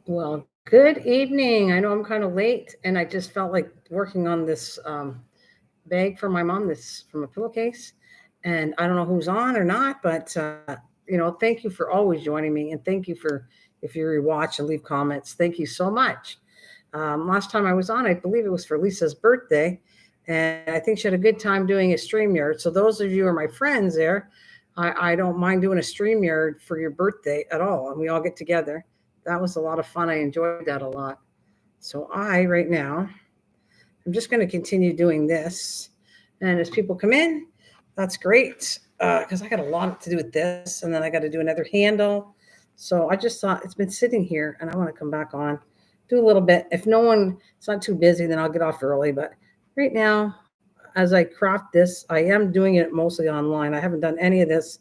Well, good evening. I know I'm kind of late, and I just felt like working on this bag for my mom. This from a pillowcase, and I don't know who's on or not, but thank you for always joining me, and thank you for if you rewatch and leave comments. Thank you so much. Last time I was on, I believe it was for Lisa's birthday, and I think she had a good time doing a StreamYard. So those of you who are my friends there, I don't mind doing a StreamYard for your birthday at all, and we all get together. That was a lot of fun. I enjoyed that a lot. So right now, I'm just going to continue doing this. And as people come in, that's great because I got a lot to do with this, and then I got to do another handle. So I just thought it's been sitting here, and I want to come back on, do a little bit. If no one, it's not too busy, then I'll get off early. But right now, as I craft this, I am doing it mostly online. I haven't done any of this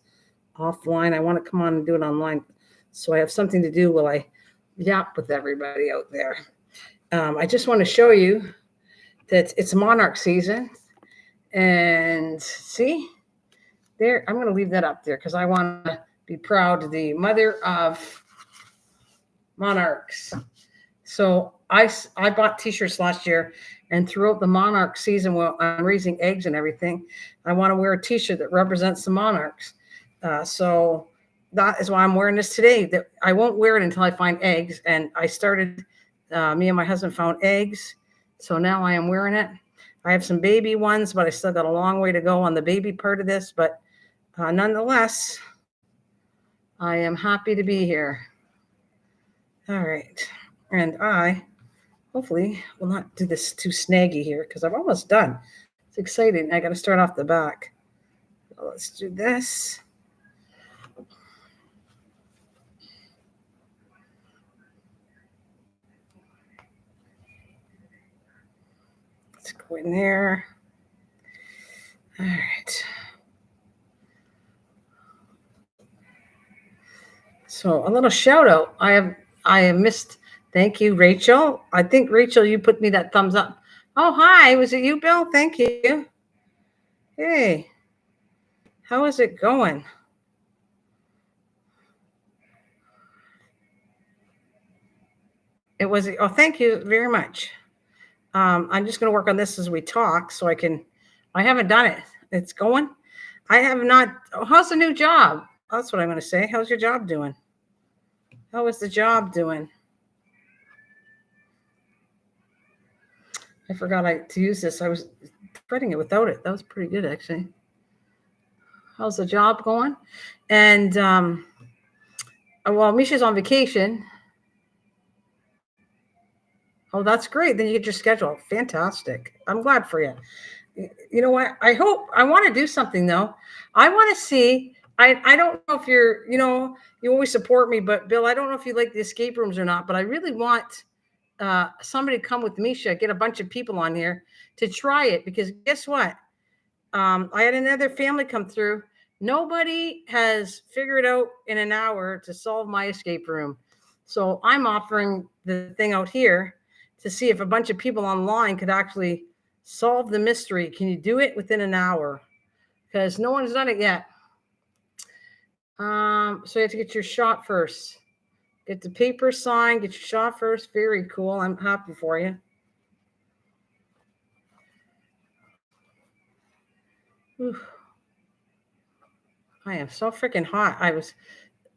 offline. I want to come on and do it online, so I have something to do while I yap with everybody out there. I just want to show you that it's monarch season. And see, there, I'm going to leave that up there because I want to be proud, the mother of monarchs. So I bought t-shirts last year, and throughout the monarch season while I'm raising eggs and everything, I want to wear a t-shirt that represents the monarchs. So that is why I'm wearing this today. That I won't wear it until I find eggs, and I started. Me and my husband found eggs, so now I am wearing it. I have some baby ones, but I still got a long way to go on the baby part of this. But nonetheless, I am happy to be here. All right, and I hopefully will not do this too snaggy here because I'm almost done. It's exciting. I got to start off the back. Let's do this. Let's go in there. All right. So a little shout out. I have missed. Thank you, Rachel. I think Rachel, you put me that thumbs up. Oh hi, was it you, Bill? Thank you. Hey, how is it going? It was. Oh, thank you very much. I'm just going to work on this as we talk, so I can. I haven't done it. It's going. I have not. Oh, how's the new job? That's what I'm going to say. How's your job doing? How is the job doing? I forgot to use this. I was threading it without it. That was pretty good, actually. How's the job going? And well, Misha's on vacation. Oh, that's great. Then you get your schedule. Fantastic. I'm glad for you. You know what? I hope I want to do something though. I want to see. I don't know if you always support me, but Bill, I don't know if you like the escape rooms or not. But I really want somebody to come with Misha, get a bunch of people on here to try it because guess what? I had another family come through. Nobody has figured out in an hour to solve my escape room. So I'm offering the thing out here to see if a bunch of people online could actually solve the mystery. Can you do it within an hour? Because no one's done it yet. So you have to get your shot first. Get the paper signed, get your shot first. Very cool. I'm happy for you. Whew. I am so freaking hot. I was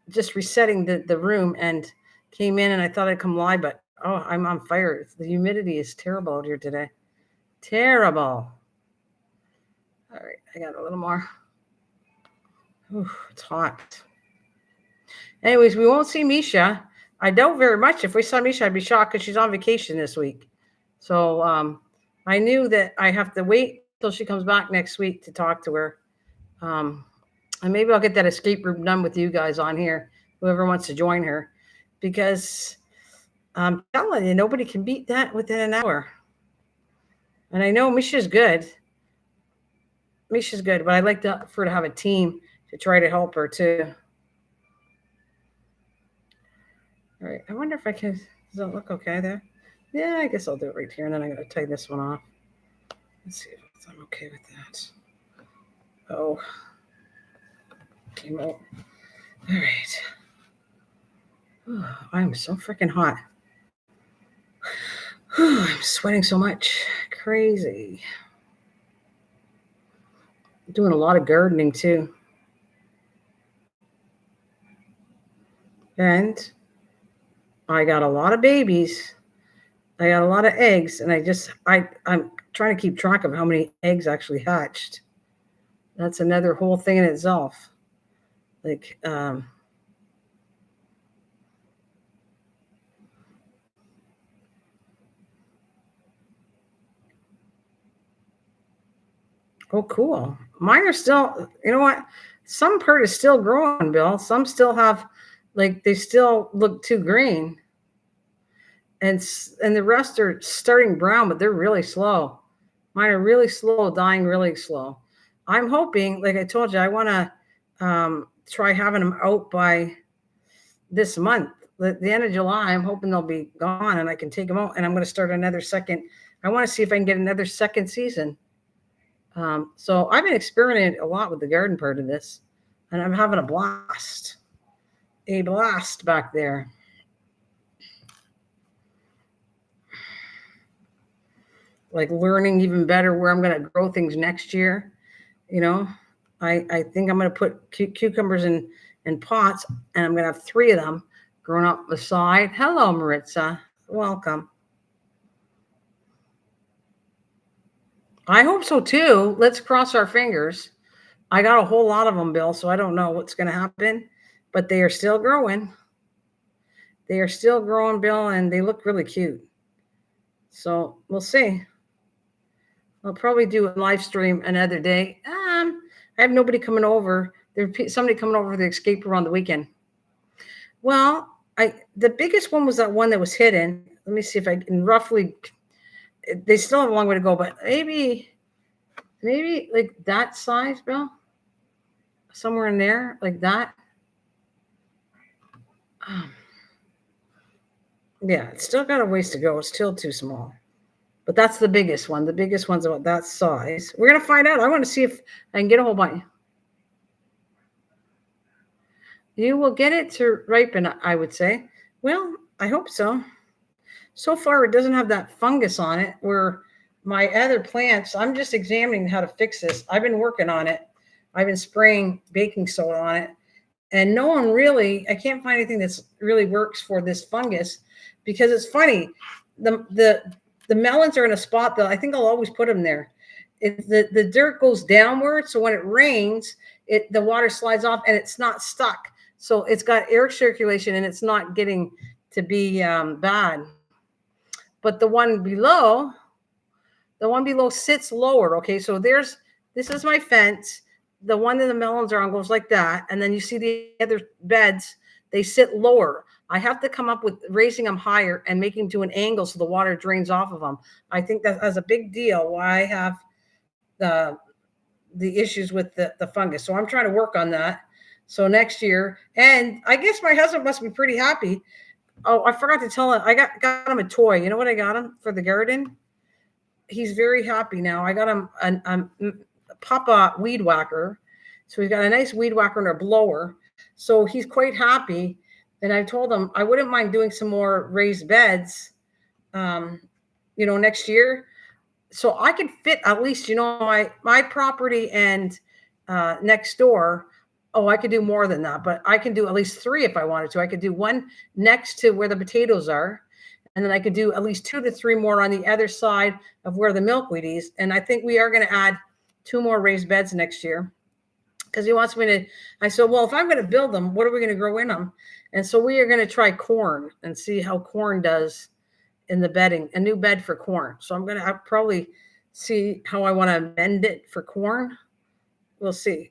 just resetting the room and came in and I thought I'd come live, but oh, I'm on fire. The humidity is terrible out here today. Terrible. All right, I got a little more. Ooh, it's hot. Anyways, we won't see Misha. I doubt very much. If we saw Misha, I'd be shocked because she's on vacation this week. So I knew that I have to wait till she comes back next week to talk to her. Um, and maybe I'll get that escape room done with you guys on here, whoever wants to join her, because I'm telling you, nobody can beat that within an hour. And I know Misha's good. Misha's good, but I'd like for her to have a team to try to help her too. All right. I wonder if I can. Does it look okay there? Yeah, I guess I'll do it right here, and then I'm gonna tie this one off. Let's see if I'm okay with that. Oh, came out. All right. Oh, I'm so freaking hot. I'm sweating so much. Crazy. Doing a lot of gardening too. And I got a lot of babies. I got a lot of eggs, and I'm trying to keep track of how many eggs actually hatched. That's another whole thing in itself. Like, oh, cool. Mine are still, you know what? Some part is still growing, Bill. Some still have, like, they still look too green, and the rest are starting brown, but they're really slow. Mine are really slow, dying really slow. I'm hoping, like I told you, I want to try having them out by this month, the end of July. I'm hoping they'll be gone and I can take them out. And I'm going to start another second. I want to see if I can get another second season. So I've been experimenting a lot with the garden part of this, and I'm having a blast back there. Like learning even better where I'm going to grow things next year. You know, I think I'm going to put cucumbers in pots, and I'm going to have 3 of them growing up the side. Hello, Maritza. Welcome. I hope so too. Let's cross our fingers. I got a whole lot of them, Bill, so I don't know what's going to happen, but they are still growing. They are still growing, Bill, and they look really cute. So we'll see. I'll probably do a live stream another day. I have nobody coming over. There's somebody coming over for the escape room on the weekend. Well, the biggest one was that one that was hidden. Let me see if I can roughly. They still have a long way to go, but maybe like that size, Bill. Somewhere in there, like that. Yeah, it's still got a ways to go. It's still too small. But that's the biggest one. The biggest one's about that size. We're going to find out. I want to see if I can get a whole bunch. You will get it to ripen, I would say. Well, I hope so. So far, it doesn't have that fungus on it where my other plants, I'm just examining how to fix this. I've been working on it. I've been spraying baking soda on it. And no one really, I can't find anything that's really works for this fungus because it's funny. The melons are in a spot that I think I'll always put them there. The dirt goes downward, so when it rains, the water slides off and it's not stuck. So it's got air circulation and it's not getting to be bad. But the one below sits lower. Okay, so this is my fence. The one that the melons are on goes like that, and then you see the other beds, they sit lower. I have to come up with raising them higher and making them to an angle so the water drains off of them. I think that's a big deal why I have the issues with the fungus. So I'm trying to work on that. So next year, and I guess my husband must be pretty happy. Oh, I forgot to tell him, I got him a toy. You know what I got him for the garden? He's very happy now. I got him a Papa weed whacker. So he's got a nice weed whacker and a blower. So he's quite happy. And I told him I wouldn't mind doing some more raised beds, next year. So I could fit at least, my property and next door. Oh, I could do more than that, but I can do at least 3 if I wanted to. I could do one next to where the potatoes are. And then I could do at least 2 to 3 more on the other side of where the milkweed is. And I think we are going to add 2 more raised beds next year because he wants me to. I said, well, if I'm going to build them, what are we going to grow in them? And so we are going to try corn and see how corn does in the bedding, a new bed for corn. So I'm going to probably see how I want to amend it for corn. We'll see.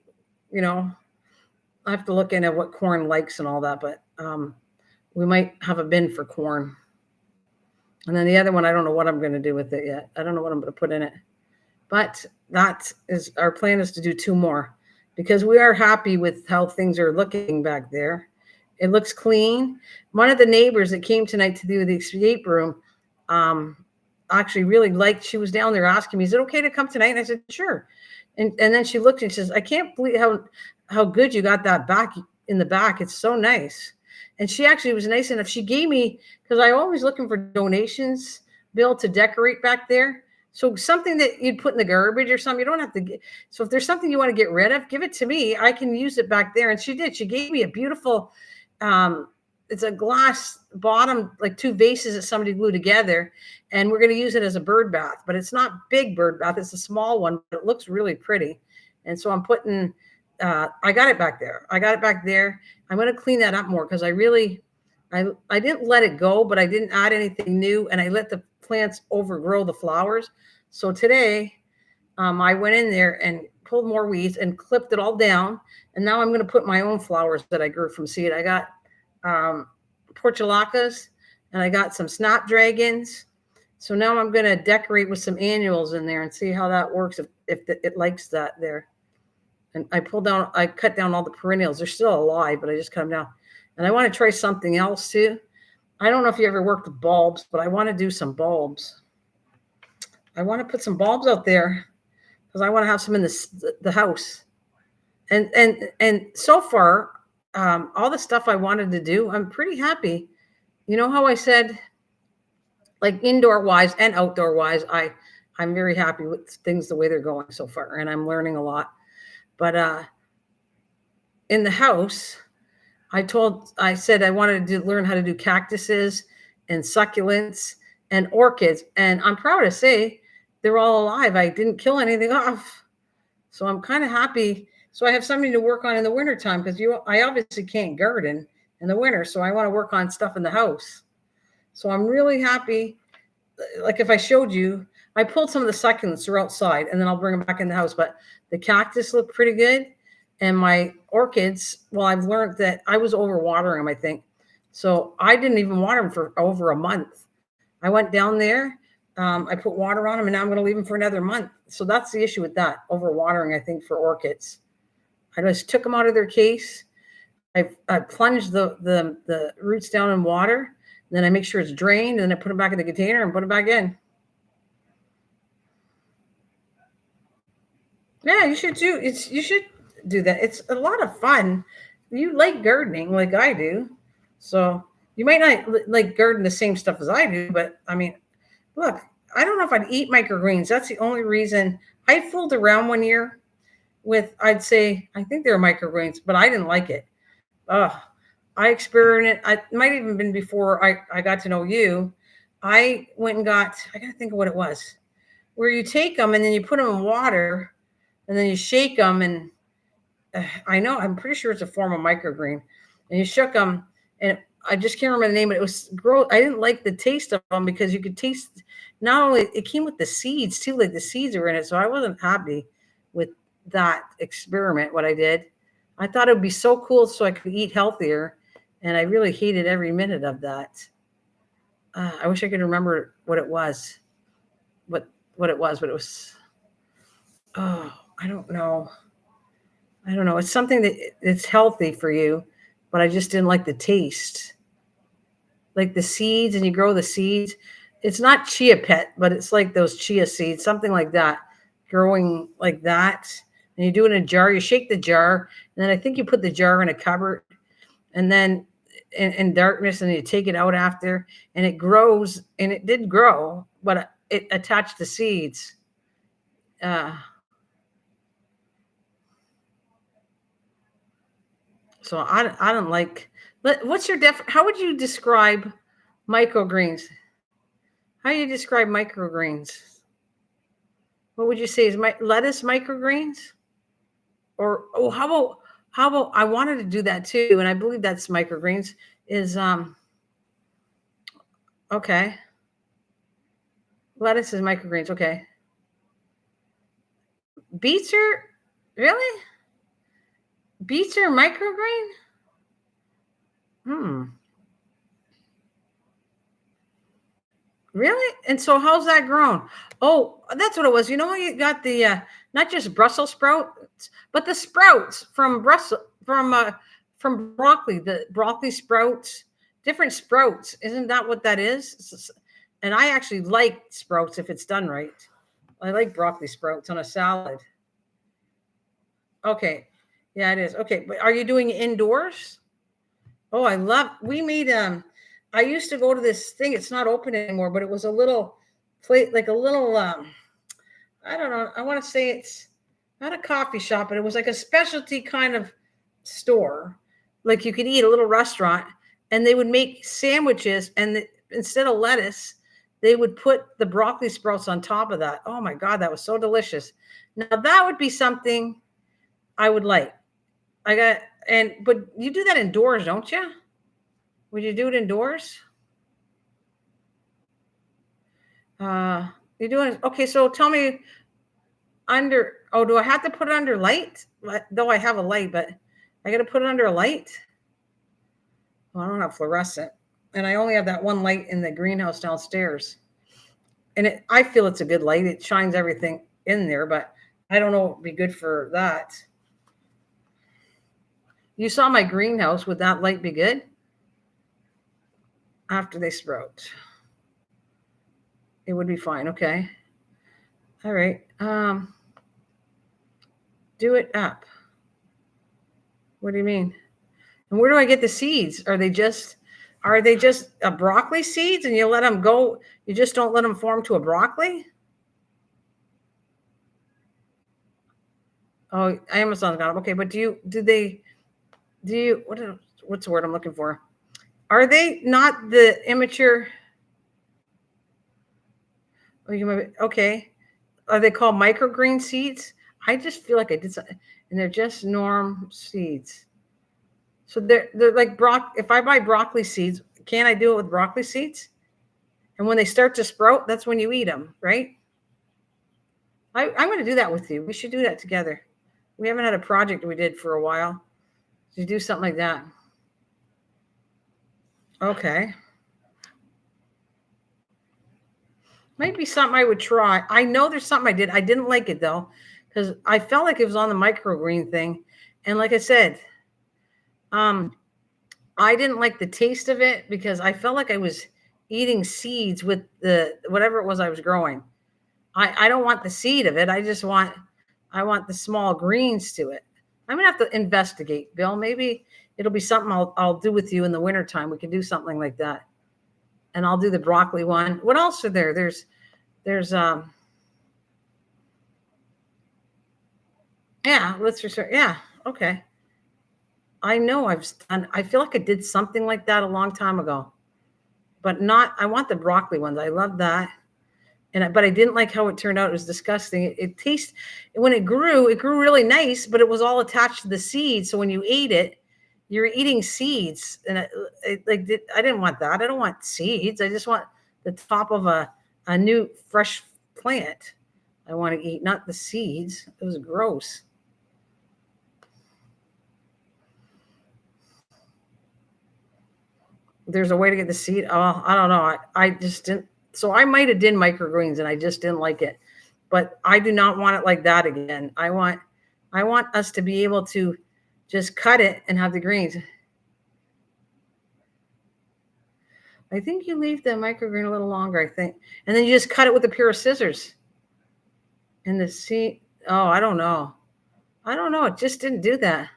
I have to look into what corn likes and all that, but we might have a bin for corn. And then the other one, I don't know what I'm going to do with it yet. I don't know what I'm going to put in it. But that is our plan, is to do 2 more because we are happy with how things are looking back there. It looks clean. One of the neighbors that came tonight to do the escape room actually really liked, she was down there asking me, is it okay to come tonight? And I said, sure. And then she looked and she says, I can't believe how good you got that back in the back. It's so nice. And she actually was nice enough. She gave me, because I always looking for donations Bill, to decorate back there. So something that you'd put in the garbage or something, you don't have to get. So if there's something you want to get rid of, give it to me. I can use it back there. And she did. She gave me a beautiful, um, it's a glass bottom, like two vases that somebody glued together. And we're going to use it as a bird bath, but it's not big bird bath. It's a small one, but it looks really pretty. And so I'm putting, I got it back there. I got it back there. I'm going to clean that up more because I didn't let it go, but I didn't add anything new, and I let the plants overgrow the flowers. So today, I went in there and pulled more weeds and clipped it all down. And now I'm going to put my own flowers that I grew from seed. I got portulacas and I got some snapdragons. So now I'm going to decorate with some annuals in there and see how that works if it likes that there. And I cut down all the perennials. They're still alive, but I just cut them down. And I want to try something else too. I don't know if you ever worked with bulbs, but I want to do some bulbs. I want to put some bulbs out there because I want to have some in the house. And so far, all the stuff I wanted to do, I'm pretty happy. You know how I said, like indoor wise and outdoor wise, I'm very happy with things the way they're going so far, and I'm learning a lot. But in the house, I said I wanted to learn how to do cactuses and succulents and orchids. And I'm proud to say they're all alive. I didn't kill anything off. So I'm kind of happy. So I have something to work on in the wintertime because I obviously can't garden in the winter. So I want to work on stuff in the house. So I'm really happy. Like if I showed you, I pulled some of the succulents, they're outside, and then I'll bring them back in the house. But the cactus look pretty good. And my orchids, well, I've learned that I was overwatering them, I think. So I didn't even water them for over a month. I went down there, I put water on them, and now I'm going to leave them for another month. So that's the issue with that, overwatering, I think, for orchids. I just took them out of their case. I plunged the roots down in water, and then I make sure it's drained, and then I put them back in the container and put them back in. Yeah, you should do that. It's a lot of fun. You like gardening like I do. So you might not like garden the same stuff as I do, but I mean, look, I don't know if I'd eat microgreens. That's the only reason. I fooled around one year with, I'd say, I think they're microgreens, but I didn't like it. I experimented. It might even been before I got to know you. I went and I got to think of what it was, where you take them and then you put them in water and then you shake them and I'm pretty sure it's a form of microgreen. And you shook them, and I just can't remember the name, but it was gross. I didn't like the taste of them because you could taste, not only it came with the seeds too, like the seeds were in it. So I wasn't happy with that experiment, what I did. I thought it would be so cool so I could eat healthier. And I really hated every minute of that. I wish I could remember what it was, but it was, oh, I don't know. It's something it's healthy for you, but I just didn't like the taste. Like the seeds, and you grow the seeds. It's not chia pet, but it's like those chia seeds, something like that, growing like that. And you do it in a jar. You shake the jar, and then I think you put the jar in a cupboard, and then in darkness, and you take it out after, and it grows. And it did grow, but it attached the seeds. So I don't like. What's your how would you describe microgreens? How do you describe microgreens? What would you say is lettuce microgreens? Or how about I wanted to do that too, and I believe that's microgreens. Is okay. Lettuce is microgreens. Okay. Beets are really? Beets are microgreen? Hmm. Really? And so how's that grown? Oh, that's what it was. You know, you got the not just Brussels sprouts, but the sprouts from from broccoli, the broccoli sprouts, different sprouts. Isn't that what that is? And I actually like sprouts if it's done right. I like broccoli sprouts on a salad. Okay. Yeah, it is. Okay, but are you doing it indoors? Oh, we made I used to go to this thing. It's not open anymore, but it was a little plate, like a little, I don't know. I want to say it's not a coffee shop, but it was like a specialty kind of store. Like you could eat a little restaurant, and they would make sandwiches, and instead of lettuce, they would put the broccoli sprouts on top of that. Oh my God, that was so delicious. Now that would be something I would like. I got, but you do that indoors, don't you? Would you do it indoors? Uh, you're doing okay. So tell me, under, oh, do I have to put it under light? Though I have a light, but I got to put it under a light. Well, I don't have fluorescent, and I only have that one light in the greenhouse downstairs. And I feel it's a good light. It shines everything in there, but I don't know. It'd be good for that. You saw my greenhouse. Would that light be good after they sprout? It would be fine. Okay. All right. Do it up. What do you mean? And where do I get the seeds? Are they just a broccoli seeds, and you let them go? You just don't let them form to a broccoli? Oh, Amazon's got them. Okay, but what's the word I'm looking for? Are they not the immature? Oh, okay. Are they called microgreen seeds? I just feel like I did something, and they're just norm seeds. So they're like if I buy broccoli seeds, can I do it with broccoli seeds? And when they start to sprout, that's when you eat them, right? I'm going to do that with you. We should do that together. We haven't had a project we did for a while. To do something like that. Okay. Might be something I would try. I know there's something I did. I didn't like it though, because I felt like it was on the microgreen thing. And like I said, I didn't like the taste of it because I felt like I was eating seeds with the whatever it was I was growing. I don't want the seed of it. I want the small greens to it. I'm gonna have to investigate, Bill. Maybe it'll be something I'll do with you in the wintertime. We can do something like that. And I'll do the broccoli one. What else are there? There's yeah, let's just yeah, okay. I know I feel like I did something like that a long time ago. But not I want the broccoli ones. I love that. But I didn't like how it turned out. It was disgusting. It tastes when it grew really nice, but it was all attached to the seeds. So when you ate it, you're eating seeds, and I didn't want that. I don't want seeds. I just want the top of a new fresh plant. I want to eat, not the seeds. It was gross. There's a way to get the seed. Oh, I don't know. I just didn't. So I might have did microgreens, and I just didn't like it. But I do not want it like that again. I want us to be able to just cut it and have the greens. I think you leave the microgreen a little longer, I think. And then you just cut it with a pair of scissors. And the seed, oh, I don't know. I don't know. It just didn't do that.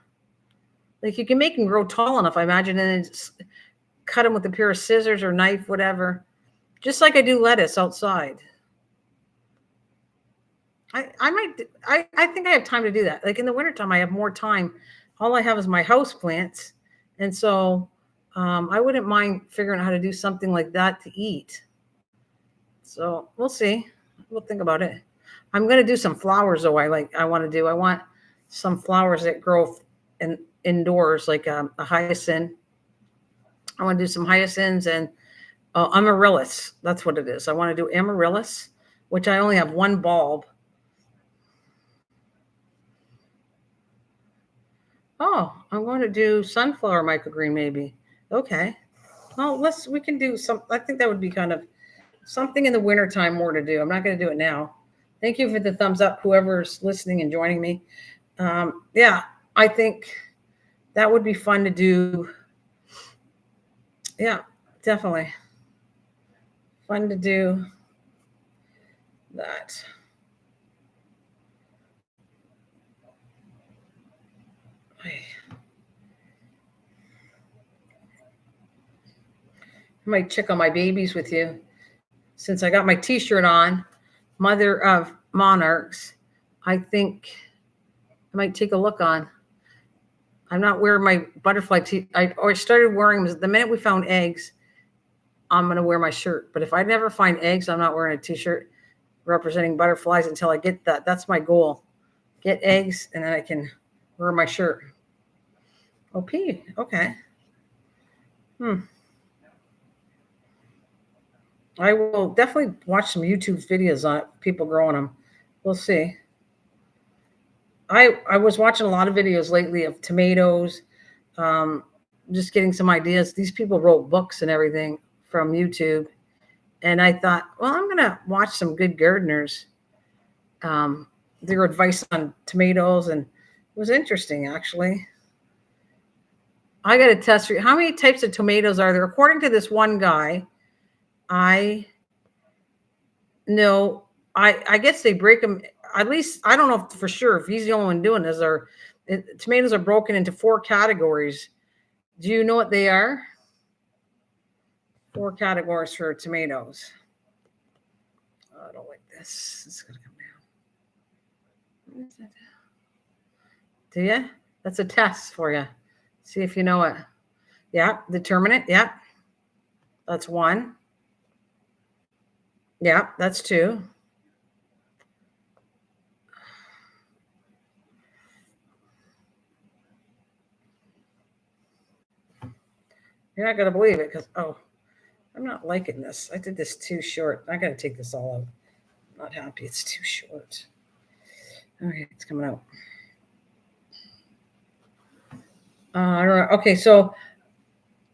Like you can make them grow tall enough, I imagine, and then just cut them with a pair of scissors or knife, whatever. Just like I do lettuce outside. I think I have time to do that. Like in the wintertime, I have more time. All I have is my house plants. And so I wouldn't mind figuring out how to do something like that to eat. So we'll see. We'll think about it. I'm going to do some flowers though. I want some flowers that grow indoors, like a hyacinth. I want to do some hyacinths and amaryllis. That's what it is. I want to do amaryllis, which I only have one bulb. Oh, I want to do sunflower microgreen maybe. Okay. Well, we can do some. I think that would be kind of something in the wintertime more to do. I'm not going to do it now. Thank you for the thumbs up, whoever's listening and joining me. Yeah, I think that would be fun to do. Yeah, definitely. Fun to do that. I might check on my babies with you. since I got my T-shirt on, Mother of Monarchs, I think I might take a look on. I'm not wearing my butterfly I started wearing them the minute we found eggs. I'm gonna wear my shirt. But if I never find eggs, I'm not wearing a T-shirt representing butterflies until I get that. That's my goal. Get eggs, and then I can wear my shirt. OP. Okay. I will definitely watch some YouTube videos on it, people growing them. We'll see. I was watching a lot of videos lately of tomatoes, um, just getting some ideas. These people wrote books and everything from YouTube, and I thought, well, I'm gonna watch some good gardeners, um, their advice on tomatoes, and it was interesting actually. I got to test for you. How many types of tomatoes are there? According to this one guy, I know. I guess they break them. At least I don't know for sure if he's the only one doing this. Or tomatoes are broken into 4 categories. Do you know what they are? 4 categories for tomatoes. Oh, I don't like this. It's gonna come down. Do you? That's a test for you. See if you know it. Yeah, determinate. Yeah, that's 1. Yeah, that's 2. You're not gonna believe it because I'm not liking this. I did this too short. I gotta take this all out. I'm not happy. It's too short. Okay, it's coming out. All right. Okay, so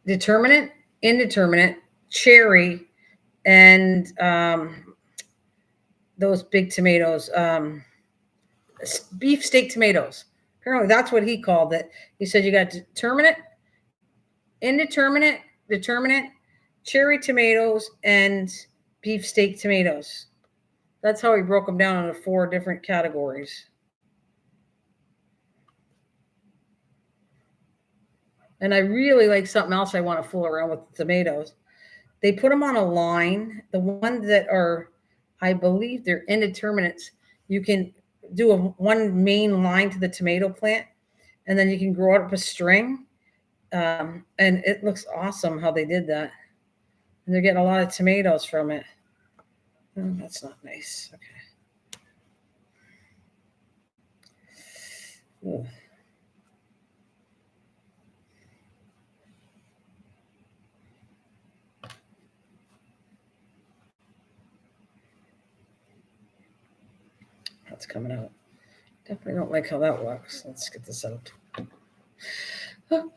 determinate, indeterminate, cherry, and those big tomatoes, beef steak tomatoes. Apparently, that's what he called it. He said you got determinate, indeterminate, determinate, cherry tomatoes, and beef steak tomatoes. That's how he broke them down into 4 different categories. And I really like something else I want to fool around with tomatoes. They put them on a line. The ones that are, I believe they're indeterminates. You can do one main line to the tomato plant, and then you can grow it up a string. And it looks awesome how they did that. And they're getting a lot of tomatoes from it. Oh, that's not nice. Okay. Ugh. That's coming out. Definitely don't like how that looks. Let's get this out. So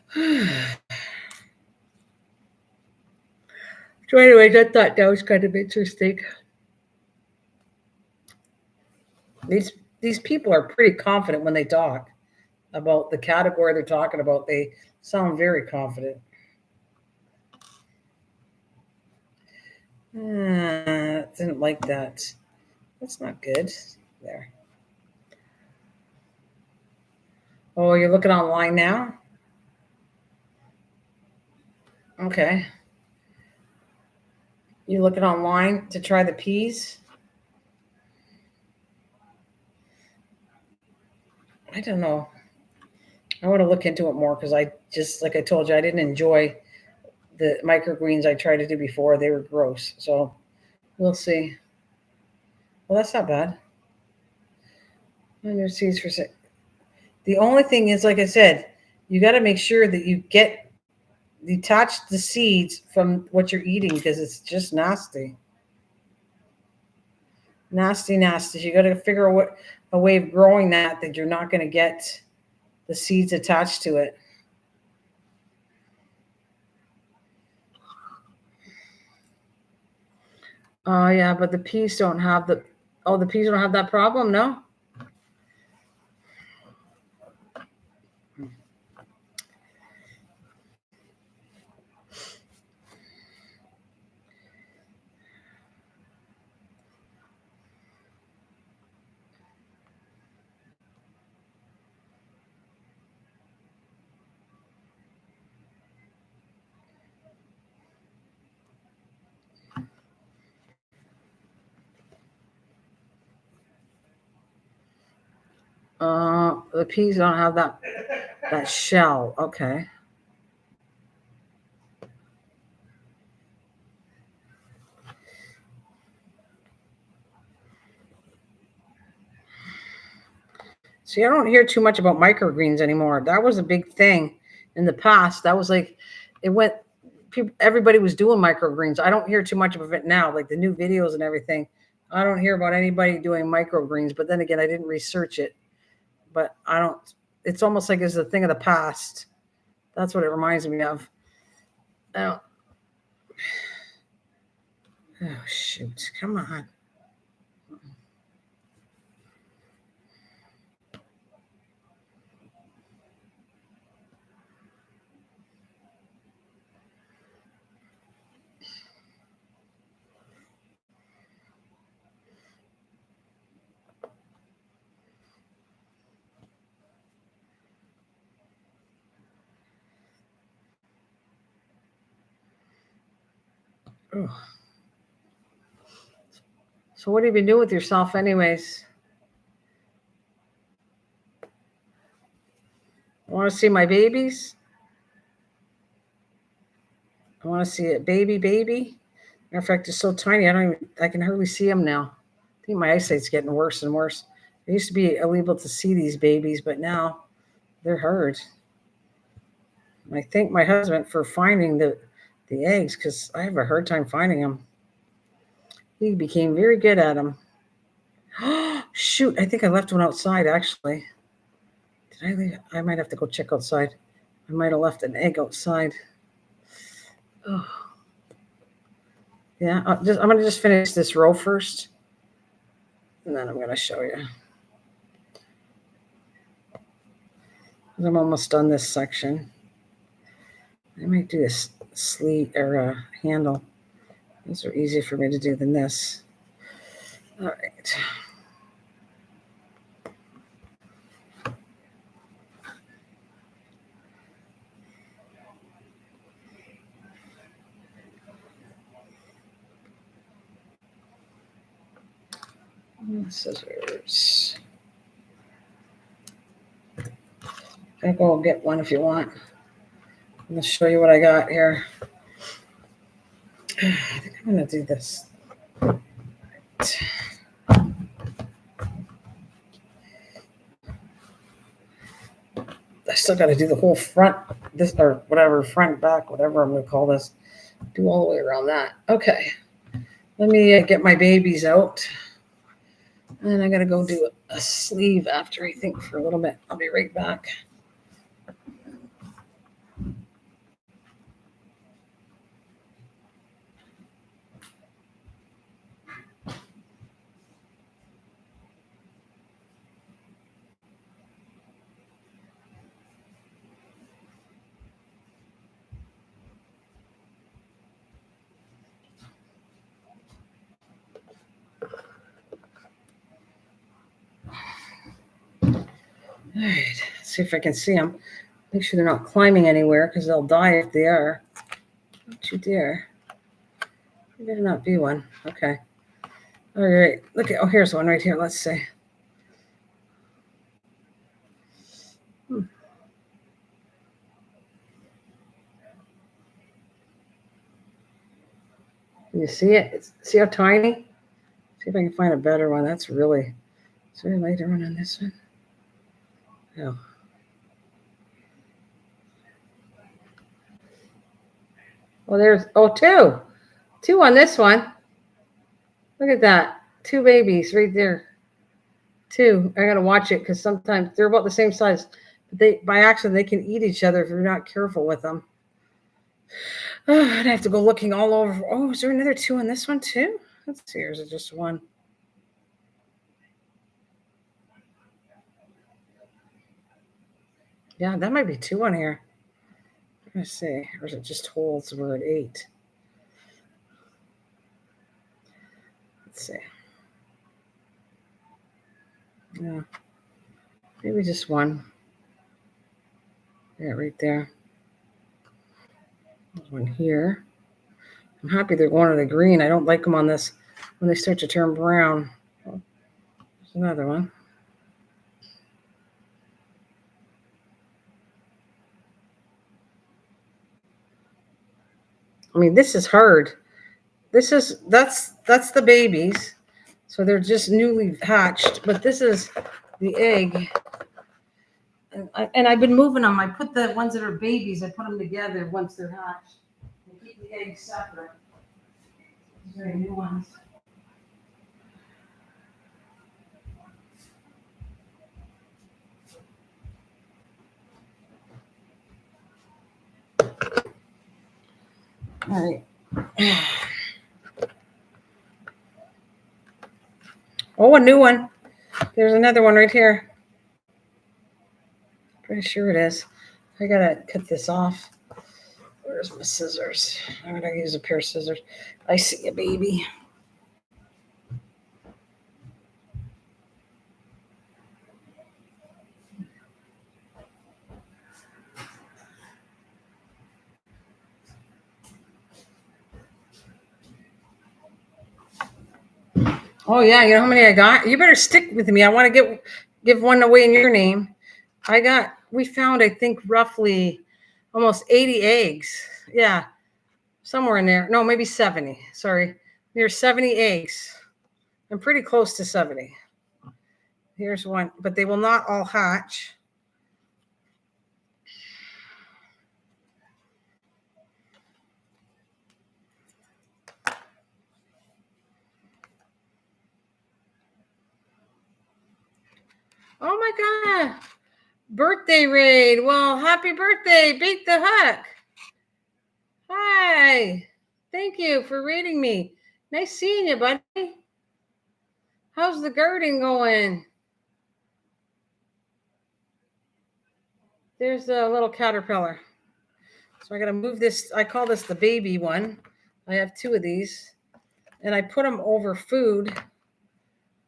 anyways, I thought that was kind of interesting. These these people are pretty confident when they talk about the category they're talking about. They sound very confident. Didn't like that. That's not good. There. Oh, you're looking online now? Okay. You looking online to try the peas? I don't know. I want to look into it more because I just, like I told you, I didn't enjoy the microgreens I tried to do before. They were gross. So we'll see. Well, that's not bad. Under seeds for six. The only thing is, like I said, you got to make sure that you detach the seeds from what you're eating because it's just nasty. Nasty, nasty. You got to figure out a way of growing that you're not going to get the seeds attached to it. Oh yeah, but the peas don't have the. Oh, the peas don't have that problem. No. The peas don't have that shell. Okay. See, I don't hear too much about microgreens anymore. That was a big thing in the past. That was like, it went, people, everybody was doing microgreens. I don't hear too much of it now, like the new videos and everything. I don't hear about anybody doing microgreens, but then again, I didn't research it. But I don't, it's almost like it's a thing of the past. That's what it reminds me of. Oh, oh shoot. Come on. Oh. So what have you been doing with yourself anyways? I want to see my babies. I want to see it. Baby. Matter of fact, it's so tiny, I can hardly see them now. I think my eyesight's getting worse and worse. I used to be able to see these babies, but now they're hard. I thank my husband for finding the eggs because I have a hard time finding them. He became very good at them. Shoot, I think I left one outside actually. Did I leave? I might have to go check outside. I might have left an egg outside. Oh, yeah, I'm gonna just finish this row first, and then I'm gonna show you. I'm almost done this section. I might do this sleeve or a handle. These are easier for me to do than this. All right. Scissors. I go get one if you want. I'm going to show you what I got here. I think I'm going to do this. I still got to do the whole front, this or whatever, front, back, whatever I'm going to call this. Do all the way around that. Okay. Let me get my babies out. And I got to go do a sleeve after, I think, for a little bit. I'll be right back. All right, see if I can see them. Make sure they're not climbing anywhere because they'll die if they are. Don't you dare. There better not be one. Okay. All right. Look at, oh, here's one right here. Let's see. Can you see it? See how tiny? See if I can find a better one. That's really, is there a lighter one on this one? No. Well, there's, oh, two. Two on this one. Look at that. Two babies right there. Two. I got to watch it because sometimes they're about the same size. But they, by accident, they can eat each other if you're not careful with them. Oh, I'd have to go looking all over. Oh, is there another two on this one too? Let's see. Or is it just one? Yeah, that might be two on here. Let's see. Or is it just holes? We're at 8. Let's see. Yeah. Maybe just one. Yeah, right there. There's one here. I'm happy they're going to the green. I don't like them on this when they start to turn brown. Oh, there's another one. I mean, this is hard. That's the babies. So they're just newly hatched, but this is the egg. And I've been moving them. I put the ones that are babies, I put them together once they're hatched. I keep the eggs separate. These are new ones. All right. Oh, a new one. There's another one right here. Pretty sure it is. I gotta cut this off. Where's my scissors? I'm gonna use a pair of scissors. I see a baby. Oh yeah, you know how many I got? You better stick with me. I want to give one away in your name. We found, I think, roughly almost 80 eggs. Yeah, somewhere in there. No, maybe 70. Sorry. There's 70 eggs. I'm pretty close to 70. Here's one, but they will not all hatch. Oh my God. Birthday raid. Well, happy birthday. Beat the Huck. Hi. Thank you for raiding me. Nice seeing you, buddy. How's the garden going? There's the little caterpillar. So I got to move this. I call this the baby one. I have two of these. And I put them over food,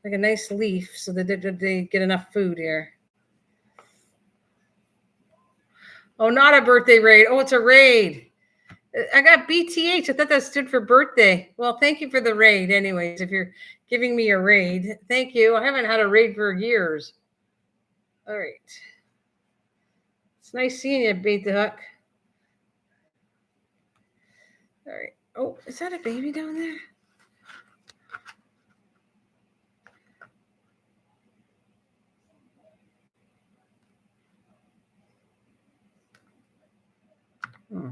like a nice leaf, so that they get enough food here. Oh, not a birthday raid. Oh, it's a raid. I got BTH. I thought that stood for birthday. Well, thank you for the raid anyways. If you're giving me a raid, thank you. I haven't had a raid for years. All right. It's nice seeing you, Beat the Huck. All right. Oh, is that a baby down there? Hmm.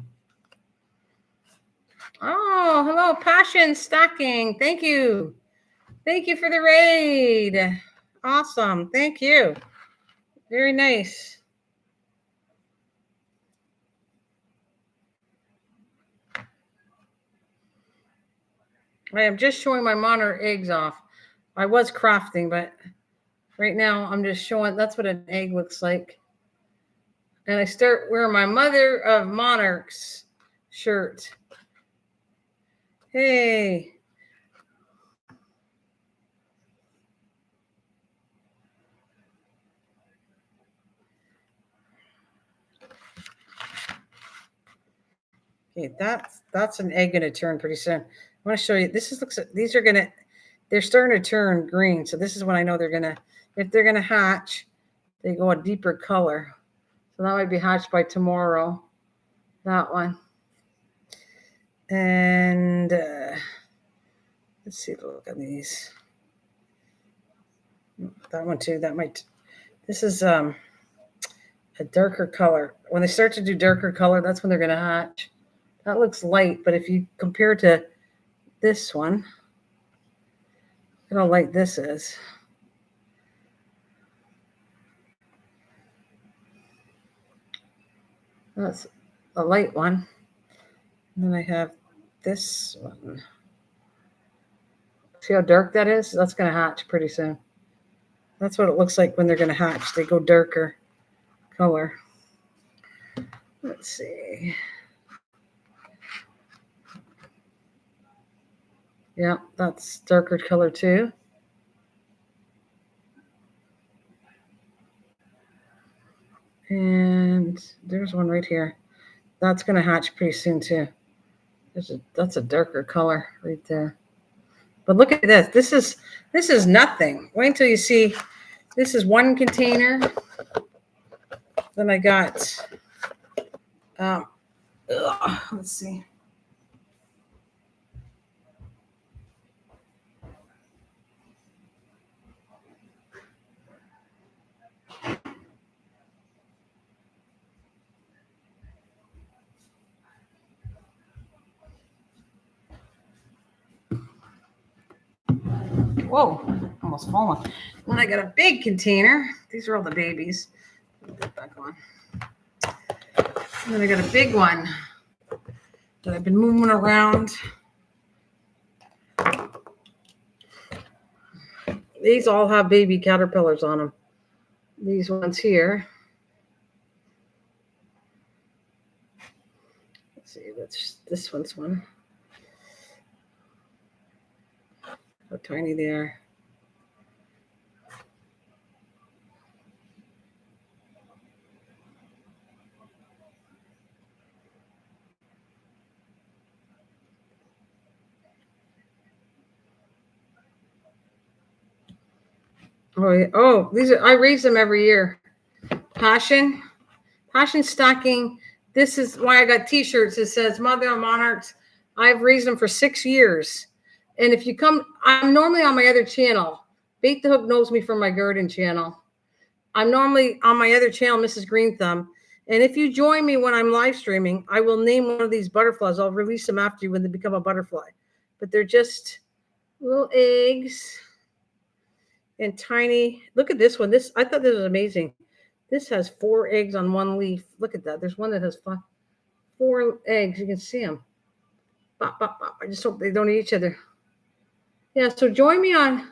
Oh, hello, Passion Stocking. Thank you. Thank you for the raid. Awesome. Thank you. Very nice. I am just showing my monitor eggs off. I was crafting, but right now I'm just showing. That's what an egg looks like. And I start wearing my Mother of Monarchs shirt. Hey. Okay, that's an egg gonna turn pretty soon. I want to show you. These are gonna. They're starting to turn green, so this is when I know if they're gonna hatch, they go a deeper color. So that might be hatched by tomorrow. That one. And let's see. Look at these. That one too. This is a darker color. When they start to do darker color, that's when they're gonna hatch. That looks light, but if you compare to this one, look how light this is. That's a light one. And then I have this one. See how dark that is? That's going to hatch pretty soon. That's what it looks like when they're going to hatch. They go darker color. Let's see. Yeah, that's darker color too. And there's one right here. That's going to hatch pretty soon too. That's a darker color right there. But look at this. This is nothing. Wait until you see. This is one container. Then I got. Let's see. Whoa, almost fallen. Then I got a big container. These are all the babies. Put that back on. And then I got a big one that I've been moving around. These all have baby caterpillars on them. These ones here. Let's see, that's this one's one. How tiny they are. Oh, yeah. Oh, these are, I raise them every year. Passion stocking. This is why I got t-shirts. It says Mother of Monarchs. I've raised them for 6 years. And if you come, I'm normally on my other channel. Bait the Hook knows me from my garden channel. I'm normally on my other channel, Mrs. Green Thumb. And if you join me when I'm live streaming, I will name one of these butterflies. I'll release them after you when they become a butterfly. But they're just little eggs and tiny. Look at this one. This, I thought this was amazing. This has 4 eggs on one leaf. Look at that. There's one that has 4 eggs. You can see them. Bop, bop, bop. I just hope they don't eat each other. Yeah, so join me on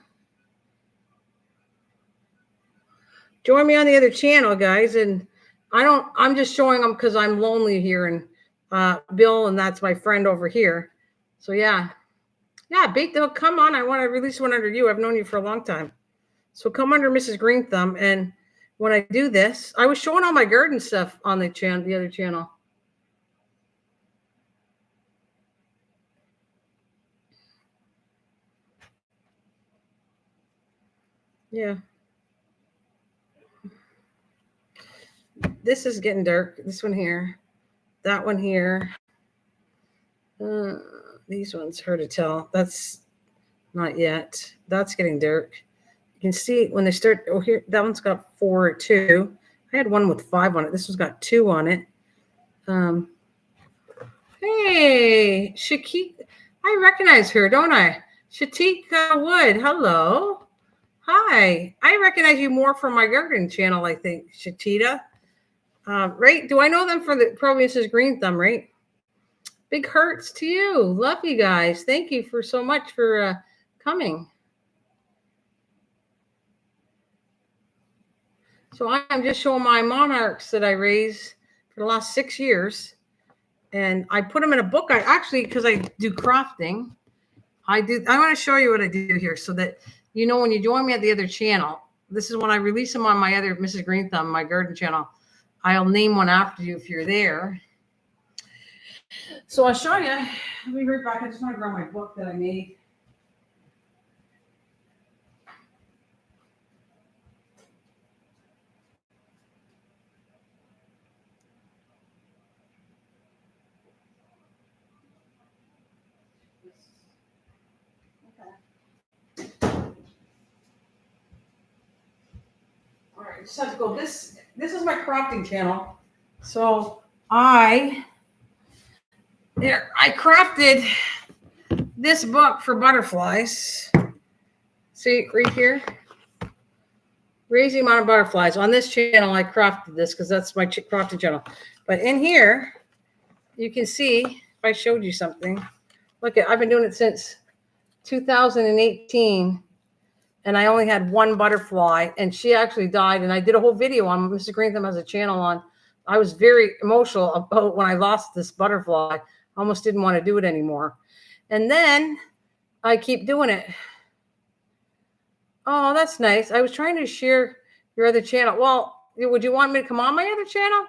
the other channel, guys. And I'm just showing them because I'm lonely here. And Bill, and that's my friend over here. So yeah, Bait the Hook, come on. I want to release one under you. I've known you for a long time. So come under Mrs. Green Thumb. And when I do this, I was showing all my garden stuff on the other channel. Yeah. This is getting dark. This one here, that one here. These ones, hard to tell. That's not yet. That's getting dark. You can see when they start. Oh, here, that one's got 4 too. I had one with 5 on it. This one's got 2 on it. Hey, Shakik, I recognize her, don't I? Shatika Wood, hello. Hi, I recognize you more from my garden channel, I think, Shatita. Right? Do I know them for probably Mrs. Green Thumb, right? Big hearts to you. Love you guys. Thank you for so much for coming. So I'm just showing my monarchs that I raised for the last 6 years. And I put them in a book. I actually, because I do crafting, I want to show you what I do here so that you know when you join me at the other channel. This is when I release them on my other Mrs. Green Thumb, my garden channel. I'll name one after you if you're there. So I'll show you. Let me be right back. I just want to grab my book that I made. All right, just have to go. This is my crafting channel. So I crafted this book for butterflies. See right here, raising amount of butterflies. On this channel, I crafted this because that's my crafting channel. But in here, you can see if I showed you something. Look, I've been doing it since 2018. And I only had 1 butterfly, and she actually died. And I did a whole video on Mr. Green Thumb has a channel on. I was very emotional about when I lost this butterfly. I almost didn't want to do it anymore. And then I keep doing it. Oh, that's nice. I was trying to share your other channel. Well, would you want me to come on my other channel?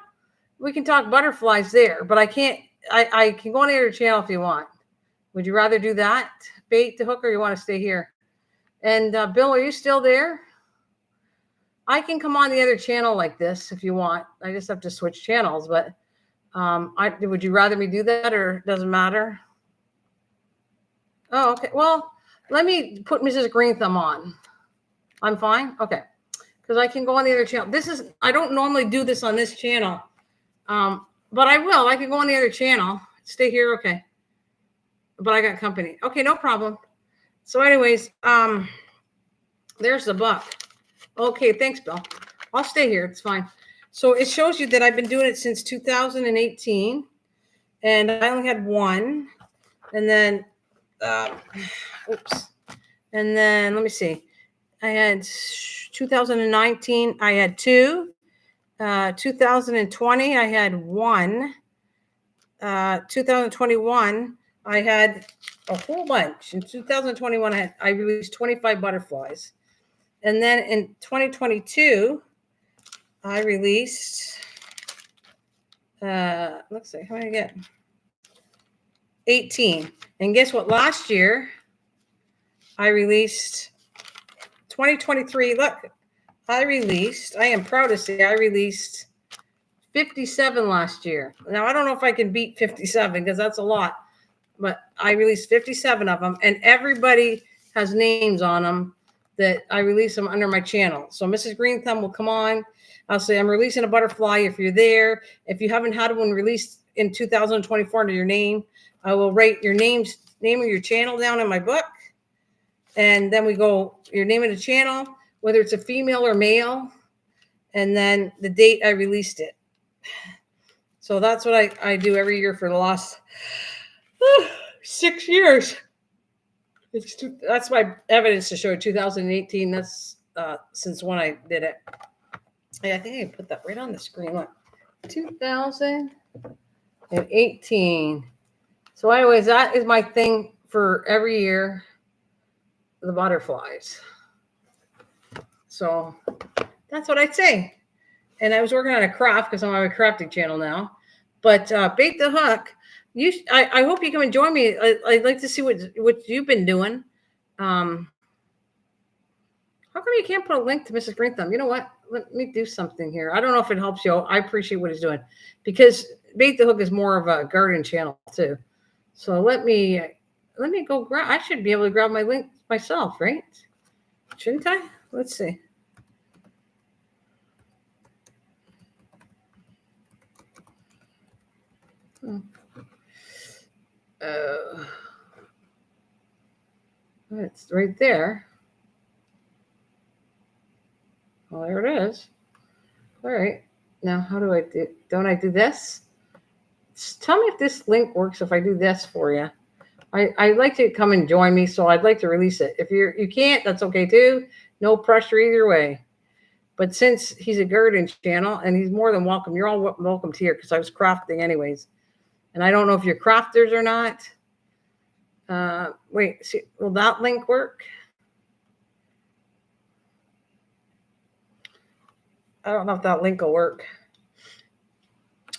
We can talk butterflies there, but I can't. I can go on the other channel if you want. Would you rather do that, Bait the Hook, or you want to stay here? And Bill, are you still there? I can come on the other channel like this if you want. I just have to switch channels. But would you rather me do that, or doesn't matter? Oh, okay. Well, let me put Mrs. Green Thumb on. I'm fine? Okay. Because I can go on the other channel. I don't normally do this on this channel. But I will. I can go on the other channel. Stay here. Okay. But I got company. Okay, no problem. So anyways, There's the buck. Okay, thanks, Bill. I'll stay here. It's fine. So it shows you that I've been doing it since 2018, and I only had one. And then, oops. And then let me see. I had 2019. I had two. 2020. I had one. 2021. I had a whole bunch. In 2021, I released 25 butterflies. And then in 2022, I released, let's see, how many I get? 18. And guess what? Last year, I released 2023. Look, I am proud to say I released 57 last year. Now, I don't know if I can beat 57 because that's a lot, but I released 57 of them, and everybody has names on them that I release them under my channel. So Mrs. Green Thumb will come on. I'll say, I'm releasing a butterfly if you're there. If you haven't had one released in 2024 under your name, I will write your name of your channel down in my book. And then we go, your name of the channel, whether it's a female or male, and then the date I released it. So that's what I do every year for the last 6 years. That's my evidence to show 2018. That's since when I did it. Yeah, I think I can put that right on the screen. Look, 2018. So anyways, that is my thing for every year, the butterflies. So that's what I'd say. And I was working on a craft because I'm on a crafting channel now. But bait the hook. I hope you come and join me. I'd like to see what you've been doing. How come you can't put a link to Mrs. Green Thumb? You know what? Let me do something here. I don't know if it helps you. I appreciate what he's doing because Bait the Hook is more of a garden channel too. So let me go grab. I should be able to grab my link myself, right? Shouldn't I? Let's see. It's right there. Well, there it is. All right. Now, how do I do? Don't I do this? Tell me if this link works if I do this for you. I'd like to come and join me, so I'd like to release it. If you can't, that's okay too. No pressure either way. But since he's a garden channel and he's more than welcome, you're all welcome here because I was crafting anyways. And I don't know if you're crafters or not. Wait, see, will that link work? I don't know if that link will work.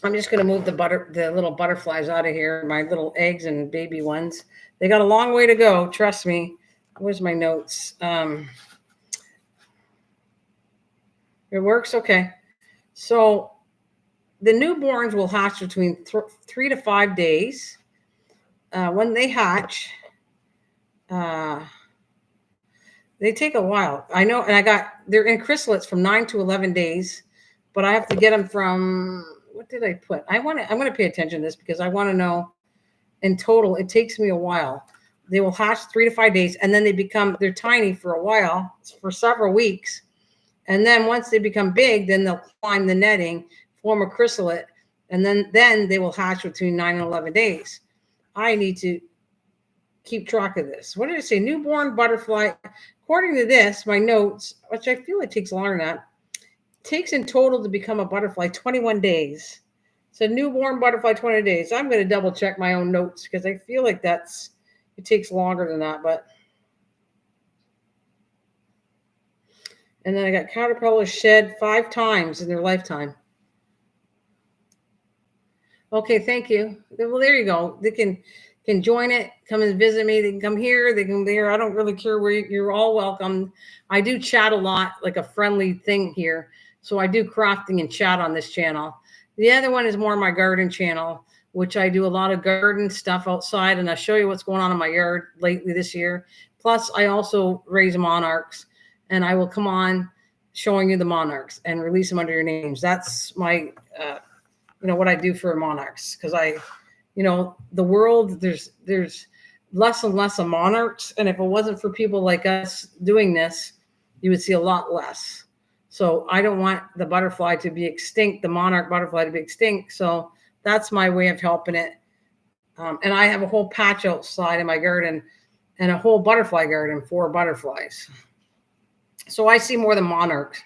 I'm just going to move the little butterflies out of here, my little eggs and baby ones. They got a long way to go, trust me. Where's my notes? It works? Okay. So the newborns will hatch between 3 to 5 days. When they hatch, they take a while. I know, and they're in chrysalids from 9 to 11 days, but I have to get them from, what did I put? I'm going to pay attention to this because I want to know in total, it takes me a while. They will hatch 3 to 5 days, and then they're tiny for a while, for several weeks. And then once they become big, then they'll climb the netting, form a chrysalid, and then they will hatch between 9 and 11 days. I need to keep track of this. What did it say? Newborn butterfly. According to this, my notes, which I feel it takes longer than that, takes in total to become a butterfly 21 days. So newborn butterfly 20 days. I'm going to double check my own notes because I feel like it takes longer than that. But and then I got caterpillars shed 5 times in their lifetime. Okay, thank you. Well, there you go. They can join it, come and visit me. They can come here, they can there. I don't really care where you're all welcome. I do chat a lot, like a friendly thing here. So I do crafting and chat on this channel. The other one is more my garden channel, which I do a lot of garden stuff outside, and I'll show you what's going on in my yard lately this year. Plus, I also raise monarchs, and I will come on showing you the monarchs and release them under your names. That's my, what I do for monarchs, because the world, there's less and less of monarchs. And if it wasn't for people like us doing this, you would see a lot less. So I don't want the butterfly to be extinct, the monarch butterfly to be extinct. So that's my way of helping it. And I have a whole patch outside in my garden and a whole butterfly garden for butterflies. So I see more than monarchs,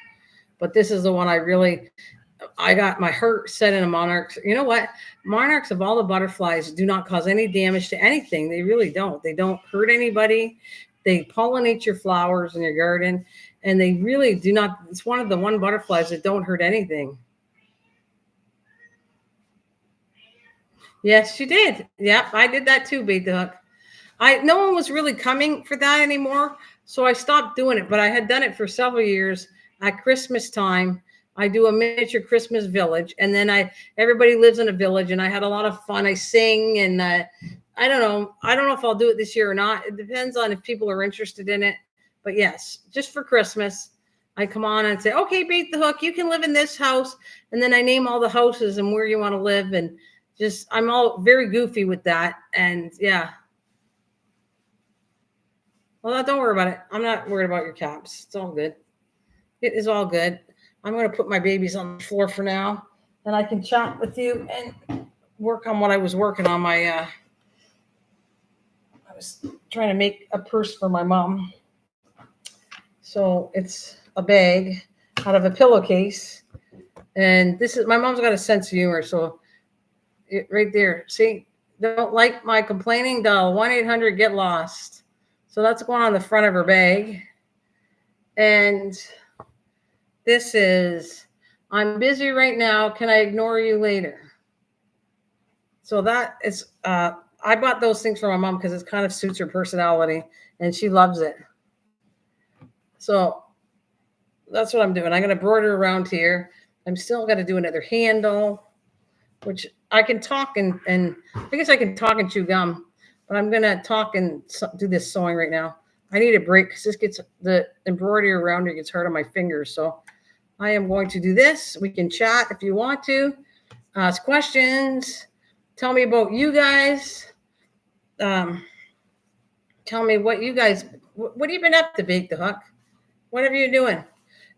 but this is the one I got my heart set in a monarch. You know what? Monarchs of all the butterflies do not cause any damage to anything. They really don't. They don't hurt anybody. They pollinate your flowers in your garden, and they really do not. It's one of the one butterflies that don't hurt anything. Yes, you did. Yep, I did that too, Bait the Hook. I no one was really coming for that anymore, so I stopped doing it. But I had done it for several years at Christmas time. I do a miniature Christmas village, and then everybody lives in a village, and I had a lot of fun. I sing, and I don't know. I don't know if I'll do it this year or not. It depends on if people are interested in it. But yes, just for Christmas, I come on and say, "Okay, Bait the Hook, you can live in this house," and then I name all the houses and where you want to live, and just I'm all very goofy with that, and yeah. Well, don't worry about it. I'm not worried about your caps. It's all good. It is all good. I'm going to put my babies on the floor for now, and I can chat with you and work on what I was working on. I was trying to make a purse for my mom. So it's a bag out of a pillowcase, and this is my mom's got a sense of humor. So right there, see, don't like my complaining? Dial 1-800-GET-LOST. So that's going on the front of her bag. And this is, I'm busy right now. Can I ignore you later? So that is, I bought those things for my mom because it kind of suits her personality and she loves it. So that's what I'm doing. I'm going to embroider around here. I'm still got to do another handle, which I can talk and I guess I can talk and chew gum, but I'm going to talk and do this sewing right now. I need a break because this gets the embroidery around here gets hurt on my fingers. So I am going to do this. We can chat if you want to, ask questions, tell me about you guys. Tell me what you guys, what have you been up to, Bait the Hook? What are you doing?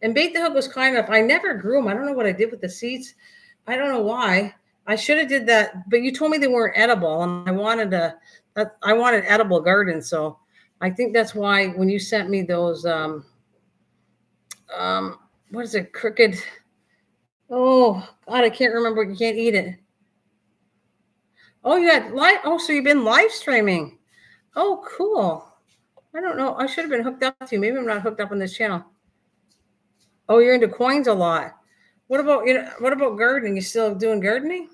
And Bait the Hook was kind of, I never grew them. I don't know what I did with the seeds. I don't know why. I should have did that, but you told me they weren't edible, and I wanted edible gardens. So I think that's why when you sent me those, what is it, crooked? Oh God, I can't remember. You can't eat it. Oh, you had live. Oh, so you've been live streaming. Oh, cool. I don't know. I should have been hooked up to you. Maybe I'm not hooked up on this channel. Oh, you're into coins a lot. What about what about gardening? You still doing gardening?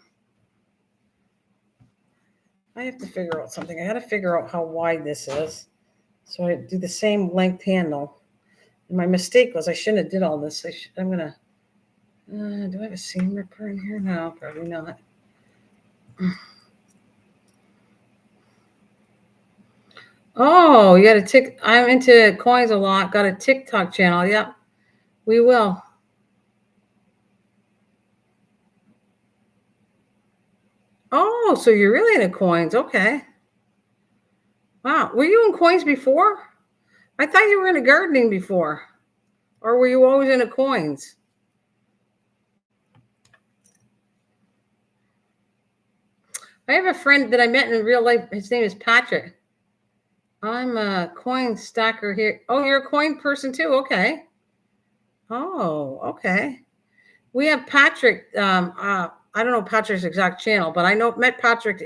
I have to figure out something. I got to figure out how wide this is, so I do the same length handle. And my mistake was I shouldn't have did all this. I'm gonna. Do I have a seam ripper in here? No, probably not. Oh, you got a tick. I'm into coins a lot. Got a TikTok channel. Yep, we will. Oh, so you're really into coins. Okay. Wow. Were you in coins before? I thought you were into gardening before. Or were you always into coins? I have a friend that I met in real life. His name is Patrick. I'm a coin stacker here. Oh, you're a coin person too. Okay. Oh, okay. We have Patrick. I don't know Patrick's exact channel, but I met Patrick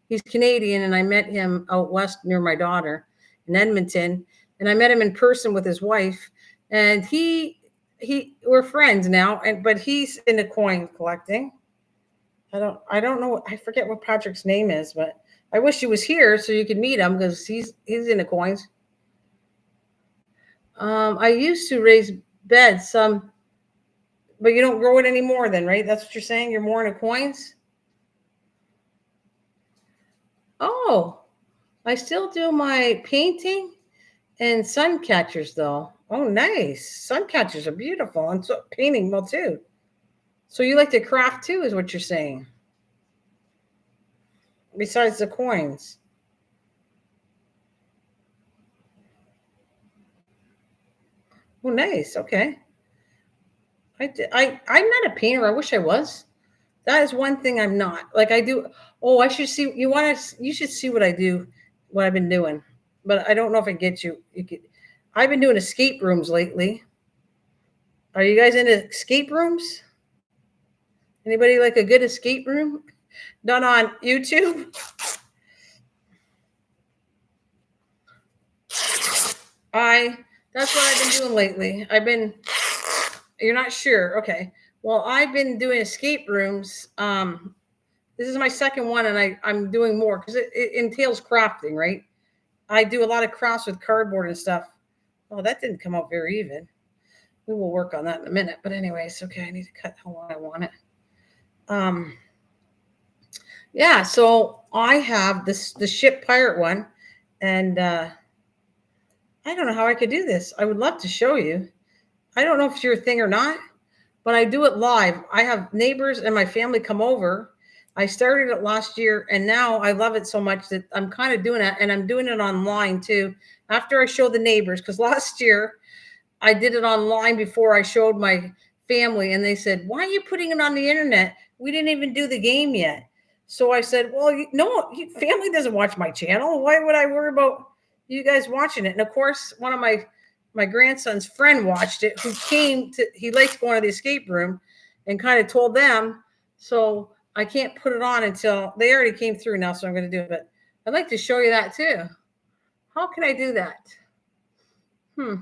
he's Canadian, and I met him out west near my daughter in Edmonton, and I met him in person with his wife, and we're friends now, but he's into coin collecting. I don't know. I forget what Patrick's name is, but I wish he was here so you could meet him because he's into coins. I used to raise beds some, but you don't grow it anymore then, right? That's what you're saying? You're more into coins? Oh, I still do my painting and sun catchers though. Oh, nice. Sun catchers are beautiful. And so painting well too. So you like to craft too, is what you're saying. Besides the coins. Oh, nice. Okay. I'm not a painter. I wish I was. That is one thing I'm not. Like I do. Oh, I should see. You should see what I do. What I've been doing. But I don't know if I get you. I've been doing escape rooms lately. Are you guys into escape rooms? Anybody like a good escape room? Done on YouTube? I That's what I've been doing lately. You're not sure. Okay. Well, I've been doing escape rooms. This is my second one, and I'm doing more because it entails crafting, right? I do a lot of crafts with cardboard and stuff. Oh, that didn't come out very even. We will work on that in a minute. But anyways, okay, I need to cut how long I want it. Um, yeah, so I have the ship pirate one, and I don't know how I could do this. I would love to show you. I don't know if it's your thing or not, but I do it live. I have neighbors and my family come over. I started it last year, and now I love it so much that I'm kind of doing it, and I'm doing it online too. After I show the neighbors, because last year I did it online before I showed my family, and they said, "Why are you putting it on the internet? We didn't even do the game yet." So I said, "Well, no, family doesn't watch my channel. Why would I worry about you guys watching it?" And of course, one of my grandson's friend watched it, who came to he likes going to the escape room, and kind of told them. So I can't put it on until they already came through now. So I'm going to do it, but I'd like to show you that too. How can I do that? Hmm.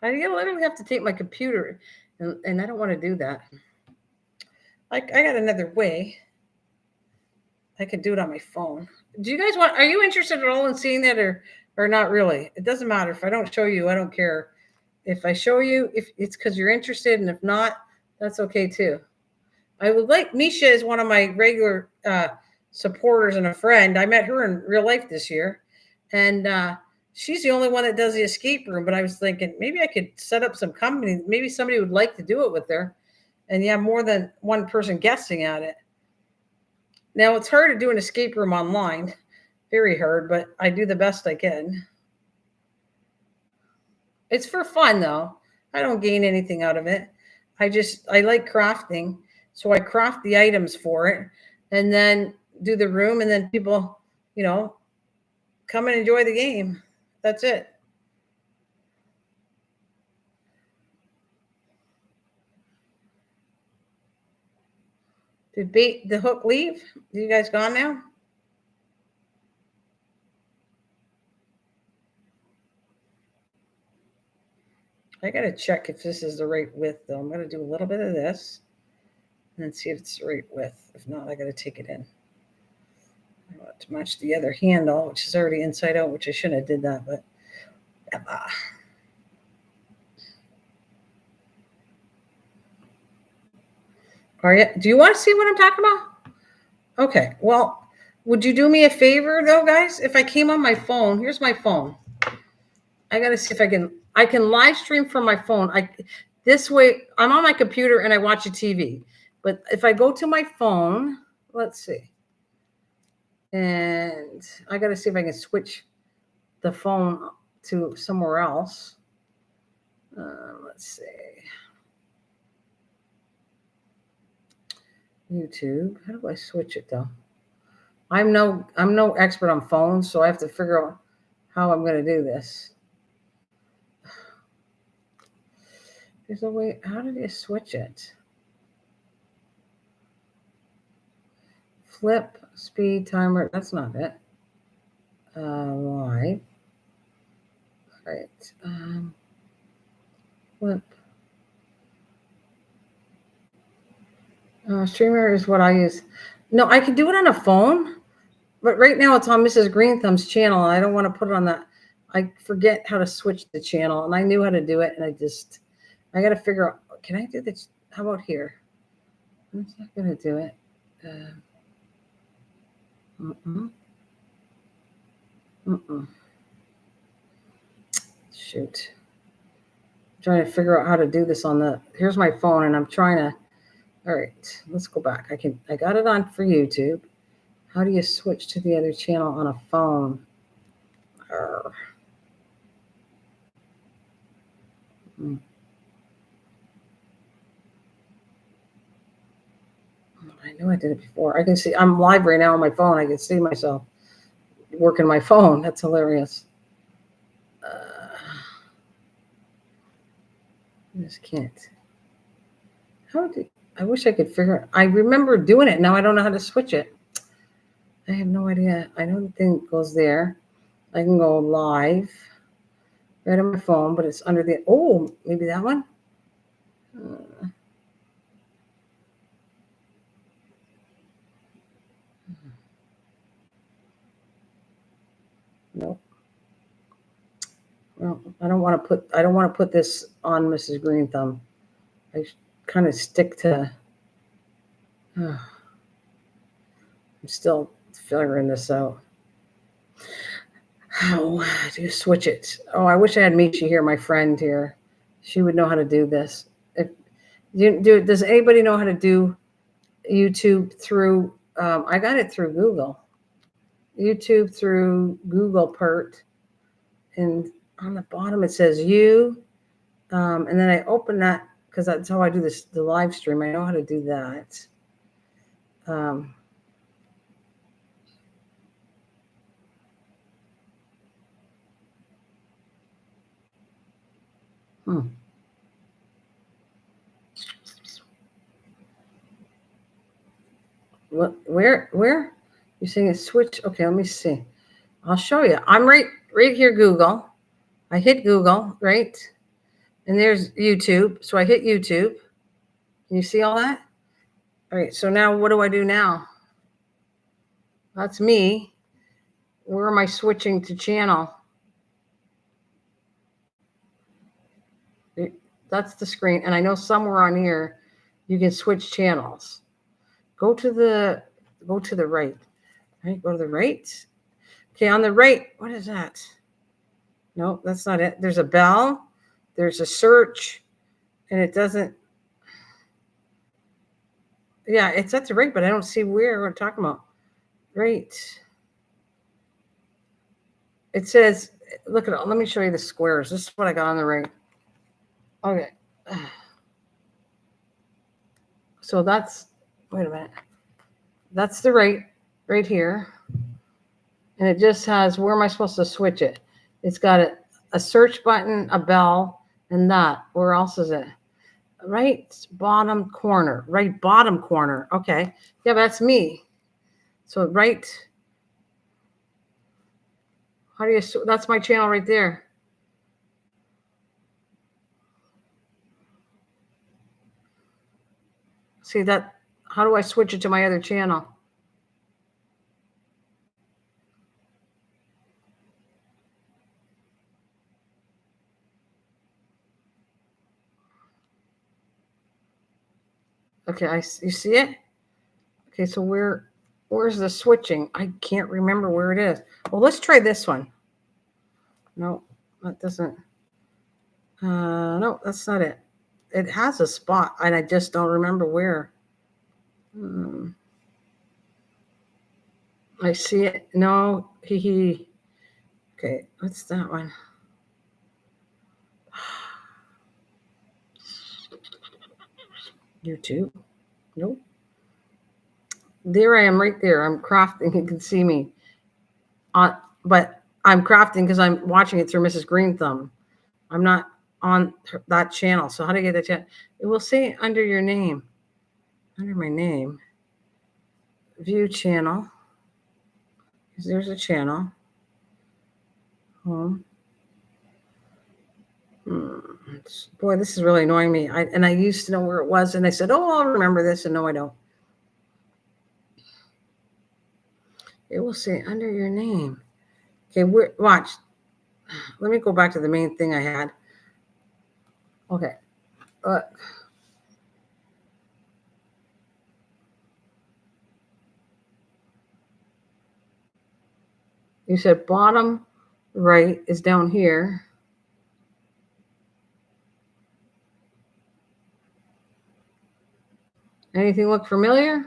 I literally have to take my computer, and I don't want to do that. I got another way. I can do it on my phone. Do you guys want? Are you interested at all in seeing that, or not really? It doesn't matter if I don't show you. I don't care. If I show you, if it's because you're interested, and if not, that's okay too. I would like Misha is one of my regular supporters and a friend. I met her in real life this year, and she's the only one that does the escape room. But I was thinking maybe I could set up some company. Maybe somebody would like to do it with her, and you have more than one person guessing at it. Now it's hard to do an escape room online, very hard, but I do the best I can. It's for fun though. I don't gain anything out of it. I like crafting, so I craft the items for it, and then do the room, and then people, you know, come and enjoy the game. That's it. Did the hook leave? You guys gone now? I gotta check if this is the right width though. I'm gonna do a little bit of this and then see if it's the right width. If not, I gotta take it in. I want to match the other handle, which is already inside out, which I shouldn't have did that, but are you? Do you want to see what I'm talking about? Okay. Well, would you do me a favor though, guys? If I came on my phone, here's my phone. I gotta see if I can live stream from my phone. I This way I'm on my computer and I watch a TV. But if I go to my phone, let's see. And I gotta see if I can switch the phone to somewhere else. Let's see. YouTube. How do I switch it though? I'm no expert on phones, so I have to figure out how I'm gonna do this. There's a way. How did you switch it? Flip, speed, timer. That's not it. Why? Right. Flip. Streamer is what I use. No, I can do it on a phone, but right now it's on Mrs. Green Thumb's channel. And I don't want to put it on that. I forget how to switch the channel, and I knew how to do it, and I got to figure out. Can I do this? How about here? I'm not gonna do it. Mm-mm. Mm-mm. Shoot. I'm trying to figure out how to do this on the. Here's my phone, and I'm trying to. All right, let's go back. I got it on for YouTube. How do you switch to the other channel on a phone? Arr. Hmm. I knew I did it before. I can see. I'm live right now on my phone. I can see myself working my phone. That's hilarious. I just can't. How did I wish I could figure it. I remember doing it. Now I don't know how to switch it. I have no idea. I don't think it goes there. I can go live right on my phone, but it's under the. Oh, maybe that one. Uh, no. Well, I don't want to put. I don't want to put this on Mrs. Green Thumb. I kind of stick to. I'm still figuring this out. How do you switch it? Oh, I wish I had Misha here, my friend here. She would know how to do this. If does anybody know how to do YouTube through? I got it through Google. YouTube through Google Pert, and on the bottom it says you, and then I open that because that's how I do this the live stream. I know how to do that. Um, hmm. What? Where? You're saying it's switch? Okay, let me see. I'll show you. I'm right here. Google. I hit Google, right? And there's YouTube. So I hit YouTube. Can you see all that? All right. So now what do I do now? That's me. Where am I switching to channel? That's the screen. And I know somewhere on here you can switch channels. Go to the right. Right? Go to the right. Okay, on the right, what is that? No, that's not it. There's a bell, there's a search, and it doesn't. Yeah, it's at the right, but I don't see where we're talking about. Right. It says, look at it. Let me show you the squares. This is what I got on the right. Okay. So that's, wait a minute. That's the right here. And it just has, where am I supposed to switch it? It's got a search button, a bell, and that. Where else is it? Right bottom corner. Right bottom corner. Okay. Yeah, that's me. So right, how do you, that's my channel right there. See that, how do I switch it to my other channel? Okay, you see it? Okay, so where's the switching? I can't remember where it is. Well, let's try this one. No, that doesn't. No, that's not it. It has a spot, and I just don't remember where. Hmm. I see it. No, he. Okay, what's that one? YouTube. Nope. There I am, right there. I'm crafting. You can see me. But I'm crafting because I'm watching it through Mrs. Green Thumb. I'm not on that channel. So how do I get the channel? It will say under your name, under my name, view channel. There's a channel. Home. Boy, this is really annoying me. I used to know where it was, and I said, "Oh, I'll remember this," and no, I don't. It will say under your name. Okay, watch. Let me go back to the main thing I had. Okay, look. You said bottom right is down here. Anything look familiar?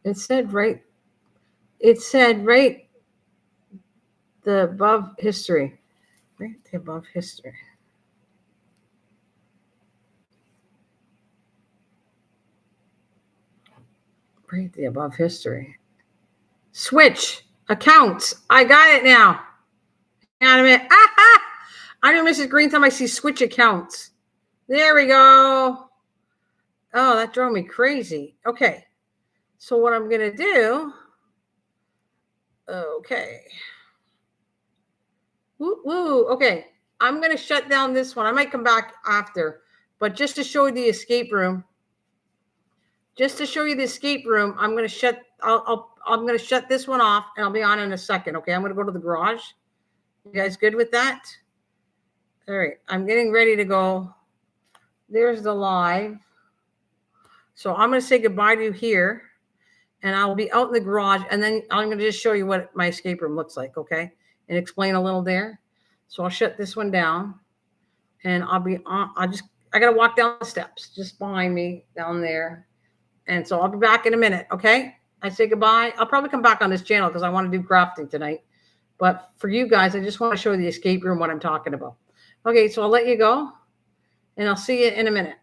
It said right. It said right the above history. Right the above history. Right the above history. Switch accounts. I got it now. Hang on a minute. I know Mrs. Green time I see switch accounts. There we go. Oh, that drove me crazy. Okay. So what I'm going to do. Okay. Woo, woo. Okay. I'm going to shut down this one. I might come back after, but just to show you the escape room. I'm going to shut. I'm going to shut this one off, and I'll be on in a second. Okay. I'm going to go to the garage. You guys good with that? All right. I'm getting ready to go. There's the live. So I'm going to say goodbye to you here, and I'll be out in the garage, and then I'm going to just show you what my escape room looks like, okay? And explain a little there. So I'll shut this one down, and I'll be on. I got to walk down the steps just behind me down there. And so I'll be back in a minute, okay? I say goodbye. I'll probably come back on this channel because I want to do crafting tonight. But for you guys, I just want to show you the escape room, what I'm talking about. Okay, so I'll let you go, and I'll see you in a minute.